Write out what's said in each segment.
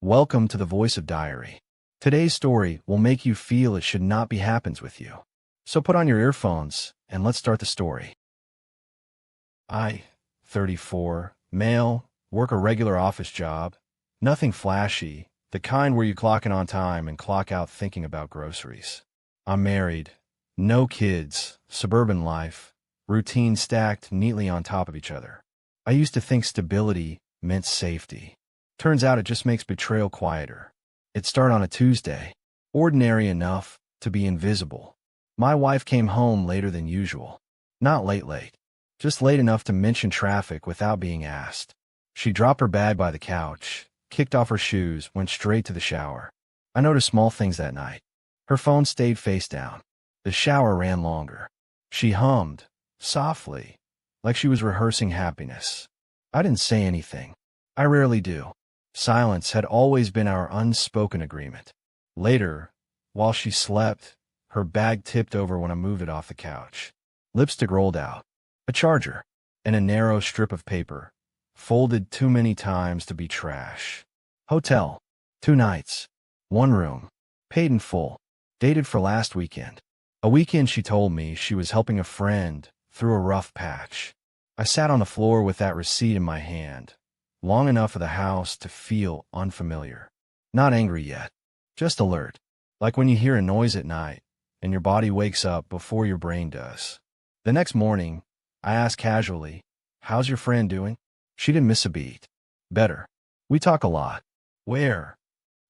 Welcome to the Voice of Diary. Today's story will make you feel it should not be happens with you. So put on your earphones and let's start the story. I, 34, male, work a regular office job. Nothing flashy, the kind where you clock in on time and clock out thinking about groceries. I'm married, no kids, suburban life, routine stacked neatly on top of each other. I used to think stability meant safety. Turns out it just makes betrayal quieter. It started on a Tuesday, ordinary enough to be invisible. My wife came home later than usual. Not late, just late enough to mention traffic without being asked. She dropped her bag by the couch, kicked off her shoes, went straight to the shower. I noticed small things that night. Her phone stayed face down. The shower ran longer. She hummed, softly, like she was rehearsing happiness. I didn't say anything. I rarely do. Silence had always been our unspoken agreement. Later, while she slept, her bag tipped over when I moved it off the couch. Lipstick rolled out. A charger. And a narrow strip of paper. Folded too many times to be trash. Hotel. 2 nights. 1 room. Paid in full. Dated for last weekend. A weekend she told me she was helping a friend through a rough patch. I sat on the floor with that receipt in my hand, long enough for the house to feel unfamiliar. Not angry yet, just alert, like when you hear a noise at night and your body wakes up before your brain does. The next morning, I asked casually, "How's your friend doing?" She didn't miss a beat. "Better. We talk a lot." "Where?"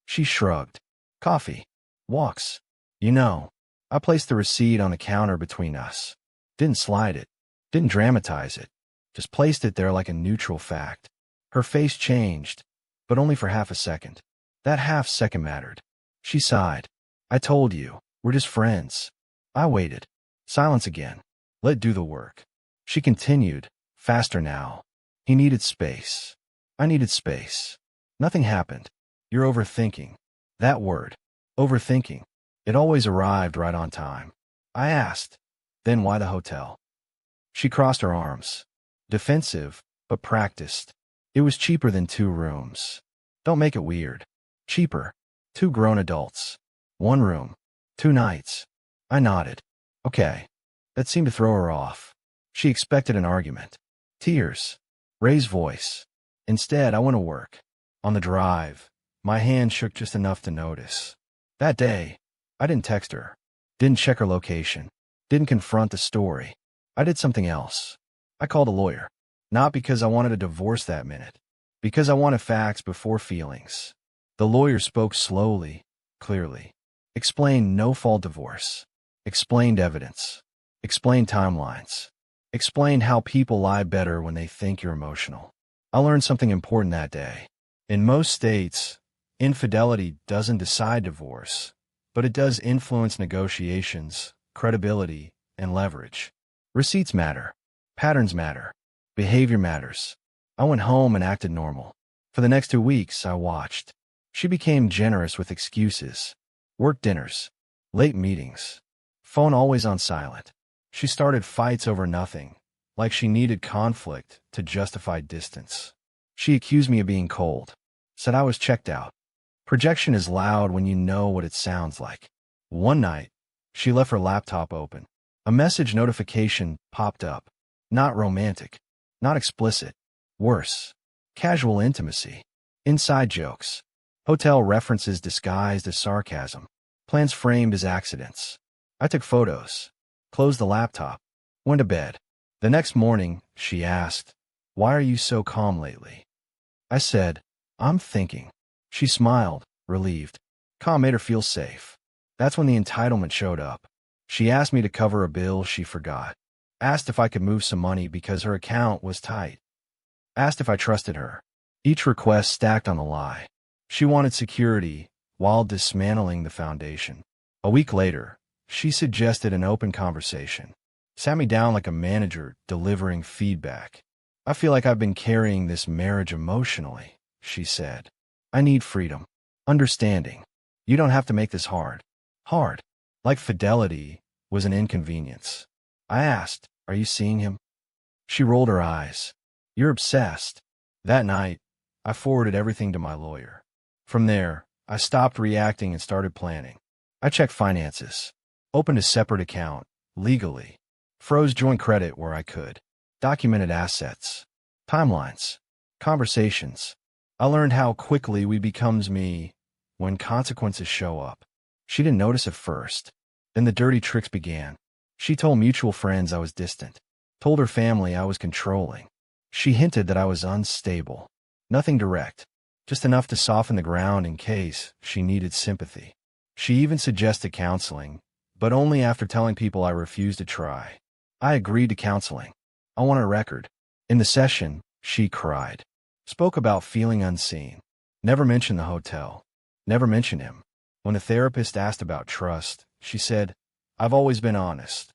She shrugged. "Coffee. Walks." You know, I placed the receipt on the counter between us. Didn't slide it. Didn't dramatize it. Just placed it there like a neutral fact. Her face changed, but only for half a second. That half second mattered. She sighed. "I told you, we're just friends." I waited. Silence again. Let it do the work. She continued, faster now. "He needed space. I needed space." Nothing happened. "You're overthinking." That word. Overthinking. It always arrived right on time. I asked, "Then why the hotel?" She crossed her arms. Defensive, but practiced. It was cheaper than 2 rooms. Don't make it weird. Cheaper. 2 grown adults. 1 room. 2 nights. I nodded. Okay. That seemed to throw her off. She expected an argument. Tears. Raised voice. Instead, I went to work. On the drive, my hand shook just enough to notice. That day, I didn't text her. Didn't check her location. Didn't confront the story. I did something else. I called a lawyer. Not because I wanted a divorce that minute. Because I wanted facts before feelings. The lawyer spoke slowly, clearly. Explained no-fault divorce. Explained evidence. Explained timelines. Explained how people lie better when they think you're emotional. I learned something important that day. In most states, infidelity doesn't decide divorce, but it does influence negotiations, credibility, and leverage. Receipts matter. Patterns matter. Behavior matters. I went home and acted normal. For the next 2 weeks, I watched. She became generous with excuses. Work dinners. Late meetings. Phone always on silent. She started fights over nothing, like she needed conflict to justify distance. She accused me of being cold. Said I was checked out. Projection is loud when you know what it sounds like. One night, she left her laptop open. A message notification popped up. Not romantic. Not explicit. Worse. Casual intimacy. Inside jokes. Hotel references disguised as sarcasm. Plans framed as accidents. I took photos. Closed the laptop. Went to bed. The next morning, she asked, "Why are you so calm lately?" I said, "I'm thinking." She smiled, relieved. Calm made her feel safe. That's when the entitlement showed up. She asked me to cover a bill she forgot. Asked if I could move some money because her account was tight. Asked if I trusted her. Each request stacked on the lie. She wanted security while dismantling the foundation. A week later, she suggested an open conversation. Sat me down like a manager delivering feedback. "I feel like I've been carrying this marriage emotionally," she said. "I need freedom. Understanding. You don't have to make this hard." Hard. Like fidelity was an inconvenience. I asked, "Are you seeing him?" She rolled her eyes. "You're obsessed." That night, I forwarded everything to my lawyer. From there, I stopped reacting and started planning. I checked finances, opened a separate account, legally, froze joint credit where I could, documented assets, timelines, conversations. I learned how quickly we becomes me when consequences show up. She didn't notice at first. Then the dirty tricks began. She told mutual friends I was distant, told her family I was controlling. She hinted that I was unstable. Nothing direct, just enough to soften the ground in case she needed sympathy. She even suggested counseling, but only after telling people I refused to try. I agreed to counseling. I want a record. In the session, she cried. Spoke about feeling unseen. Never mentioned the hotel. Never mentioned him. When the therapist asked about trust, she said, I've always been honest.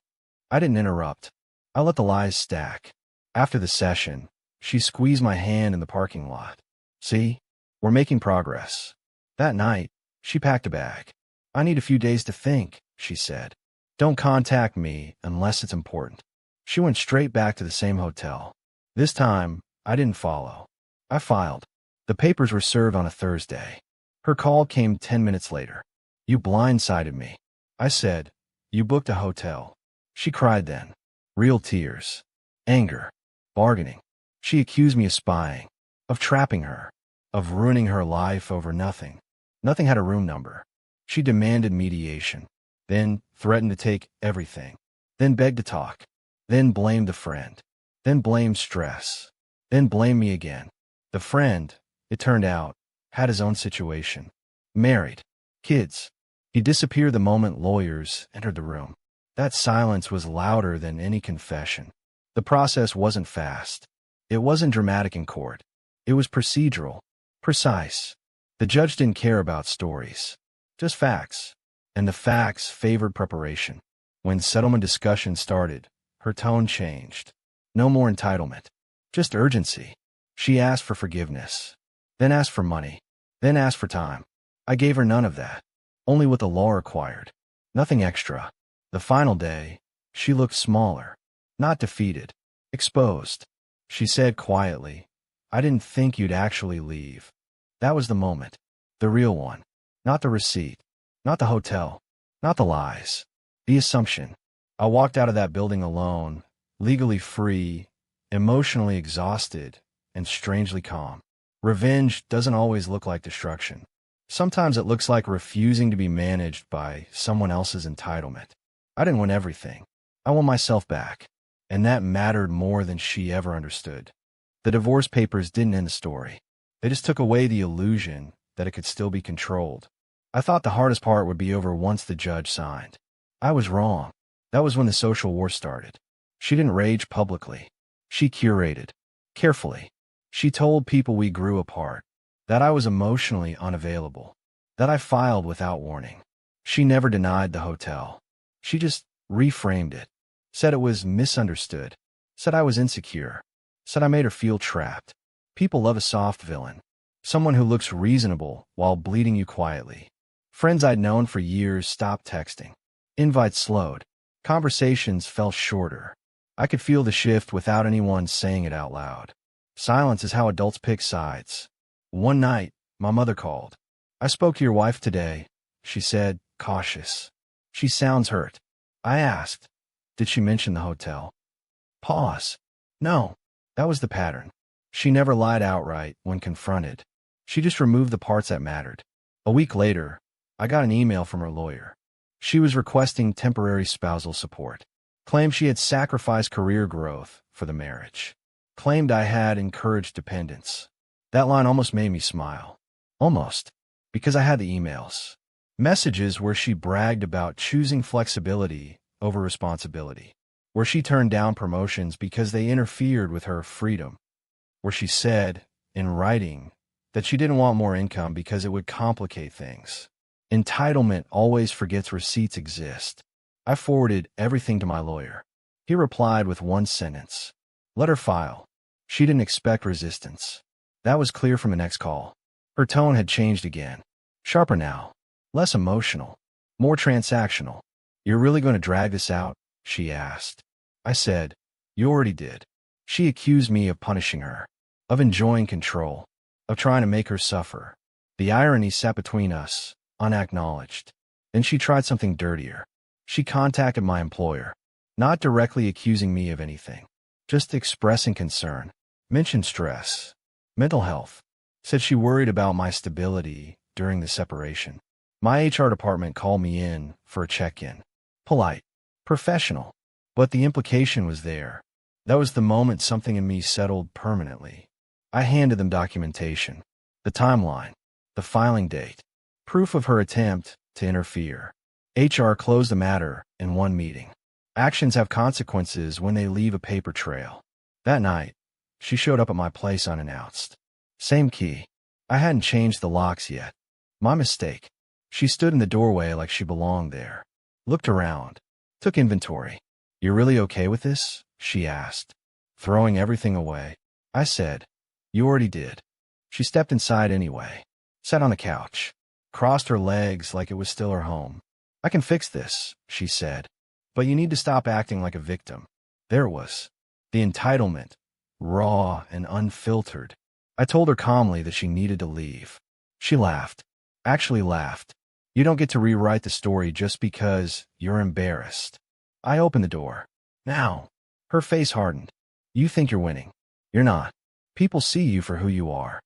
I didn't interrupt. I let the lies stack. After the session, she squeezed my hand in the parking lot. See, we're making progress. That night, she packed a bag. I need a few days to think, she said. Don't contact me unless it's important. She went straight back to the same hotel. This time, I didn't follow. I filed. The papers were served on a Thursday. Her call came 10 minutes later. You blindsided me. I said, you booked a hotel. She cried then. Real tears. Anger. Bargaining. She accused me of spying, of trapping her, of ruining her life over nothing. Nothing had a room number. She demanded mediation, then threatened to take everything, then begged to talk, then blamed the friend, then blamed stress, then blamed me again. The friend, it turned out, had his own situation. Married. Kids. He disappeared the moment lawyers entered the room. That silence was louder than any confession. The process wasn't fast. It wasn't dramatic in court. It was procedural, precise. The judge didn't care about stories, just facts. And the facts favored preparation. When settlement discussion started, her tone changed. No more entitlement, just urgency. She asked for forgiveness, then asked for money, then asked for time. I gave her none of that, only what the law required. Nothing extra. The final day, she looked smaller, not defeated, exposed. She said quietly, I didn't think you'd actually leave. That was the moment. The real one. Not the receipt. Not the hotel. Not the lies. The assumption. I walked out of that building alone, legally free, emotionally exhausted, and strangely calm. Revenge doesn't always look like destruction. Sometimes it looks like refusing to be managed by someone else's entitlement. I didn't win everything. I won myself back. And that mattered more than she ever understood. The divorce papers didn't end the story. They just took away the illusion that it could still be controlled. I thought the hardest part would be over once the judge signed. I was wrong. That was when the social war started. She didn't rage publicly. She curated. Carefully. She told people we grew apart. That I was emotionally unavailable. That I filed without warning. She never denied the hotel. She just reframed it. Said it was misunderstood. Said I was insecure. Said I made her feel trapped. People love a soft villain. Someone who looks reasonable while bleeding you quietly. Friends I'd known for years stopped texting. Invites slowed. Conversations fell shorter. I could feel the shift without anyone saying it out loud. Silence is how adults pick sides. One night, my mother called. I spoke to your wife today, she said, cautious. She sounds hurt. I asked, did she mention the hotel? Pause. No, that was the pattern. She never lied outright when confronted. She just removed the parts that mattered. A week later, I got an email from her lawyer. She was requesting temporary spousal support. Claimed she had sacrificed career growth for the marriage. Claimed I had encouraged dependence. That line almost made me smile. Almost. Because I had the emails. Messages where she bragged about choosing flexibility over responsibility. Where she turned down promotions because they interfered with her freedom. Where she said, in writing, that she didn't want more income because it would complicate things. Entitlement always forgets receipts exist. I forwarded everything to my lawyer. He replied with one sentence. Let her file. She didn't expect resistance. That was clear from the next call. Her tone had changed again. Sharper now. Less emotional. More transactional. You're really going to drag this out? She asked. I said, you already did. She accused me of punishing her. Of enjoying control. Of trying to make her suffer. The irony sat between us, unacknowledged. Then she tried something dirtier. She contacted my employer, not directly accusing me of anything, just expressing concern. Mentioned stress, mental health. Said she worried about my stability during the separation. My HR department called me in for a check-in. Polite, professional. But the implication was there. That was the moment something in me settled permanently. I handed them documentation, the timeline, the filing date, proof of her attempt to interfere. HR closed the matter in one meeting. Actions have consequences when they leave a paper trail. That night, she showed up at my place unannounced. Same key. I hadn't changed the locks yet. My mistake. She stood in the doorway like she belonged there. Looked around. Took inventory. "You're really okay with this?" she asked. Throwing everything away. I said, "You already did." She stepped inside anyway. Sat on the couch. Crossed her legs like it was still her home. "I can fix this," she said. "But you need to stop acting like a victim." There it was. The entitlement. Raw and unfiltered. I told her calmly that she needed to leave. She laughed. Actually laughed. "You don't get to rewrite the story just because you're embarrassed." I opened the door. "Now." Her face hardened. "You think you're winning. You're not. People see you for who you are."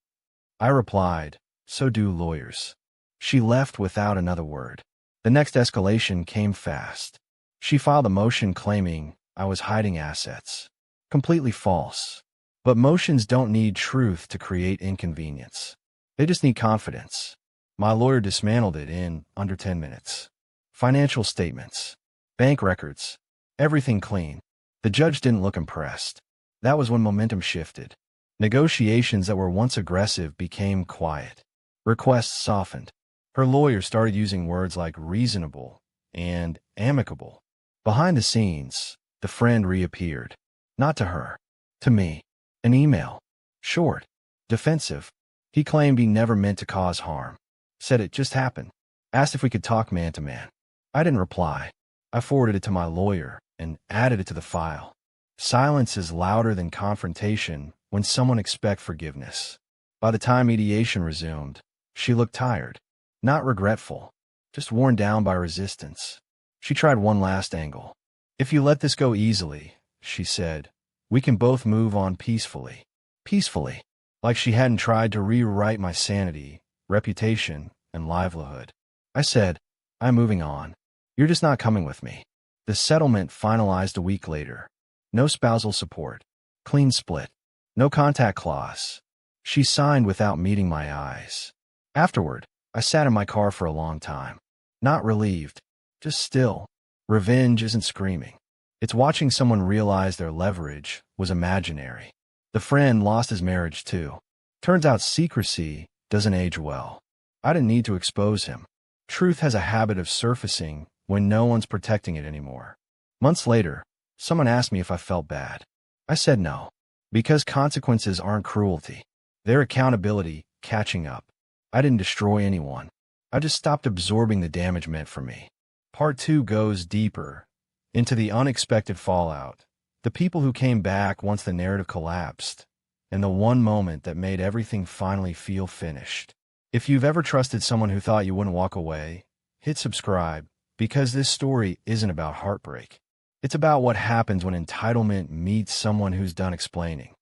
I replied, "So do lawyers." She left without another word. The next escalation came fast. She filed a motion claiming I was hiding assets. Completely false. But motions don't need truth to create inconvenience. They just need confidence. My lawyer dismantled it in under 10 minutes. Financial statements, bank records, everything clean. The judge didn't look impressed. That was when momentum shifted. Negotiations that were once aggressive became quiet. Requests softened. Her lawyer started using words like reasonable and amicable. Behind the scenes, the friend reappeared. Not to her. To me. An email. Short. Defensive. He claimed he never meant to cause harm. Said it just happened. Asked if we could talk man to man. I didn't reply. I forwarded it to my lawyer and added it to the file. Silence is louder than confrontation when someone expects forgiveness. By the time mediation resumed, she looked tired. Not regretful. Just worn down by resistance. She tried one last angle. "If you let this go easily," she said, "we can both move on peacefully." Peacefully. Like she hadn't tried to rewrite my sanity, reputation, and livelihood. I said, "I'm moving on. You're just not coming with me." The settlement finalized a week later. No spousal support. Clean split. No contact clause. She signed without meeting my eyes. Afterward, I sat in my car for a long time. Not relieved. Just still. Revenge isn't screaming. It's watching someone realize their leverage was imaginary. The friend lost his marriage too. Turns out secrecy doesn't age well. I didn't need to expose him. Truth has a habit of surfacing when no one's protecting it anymore. Months later, someone asked me if I felt bad. I said no. Because consequences aren't cruelty. They're accountability catching up. I didn't destroy anyone. I just stopped absorbing the damage meant for me. Part 2 goes deeper into the unexpected fallout, the people who came back once the narrative collapsed, and the one moment that made everything finally feel finished. If you've ever trusted someone who thought you wouldn't walk away, hit subscribe, because this story isn't about heartbreak. It's about what happens when entitlement meets someone who's done explaining.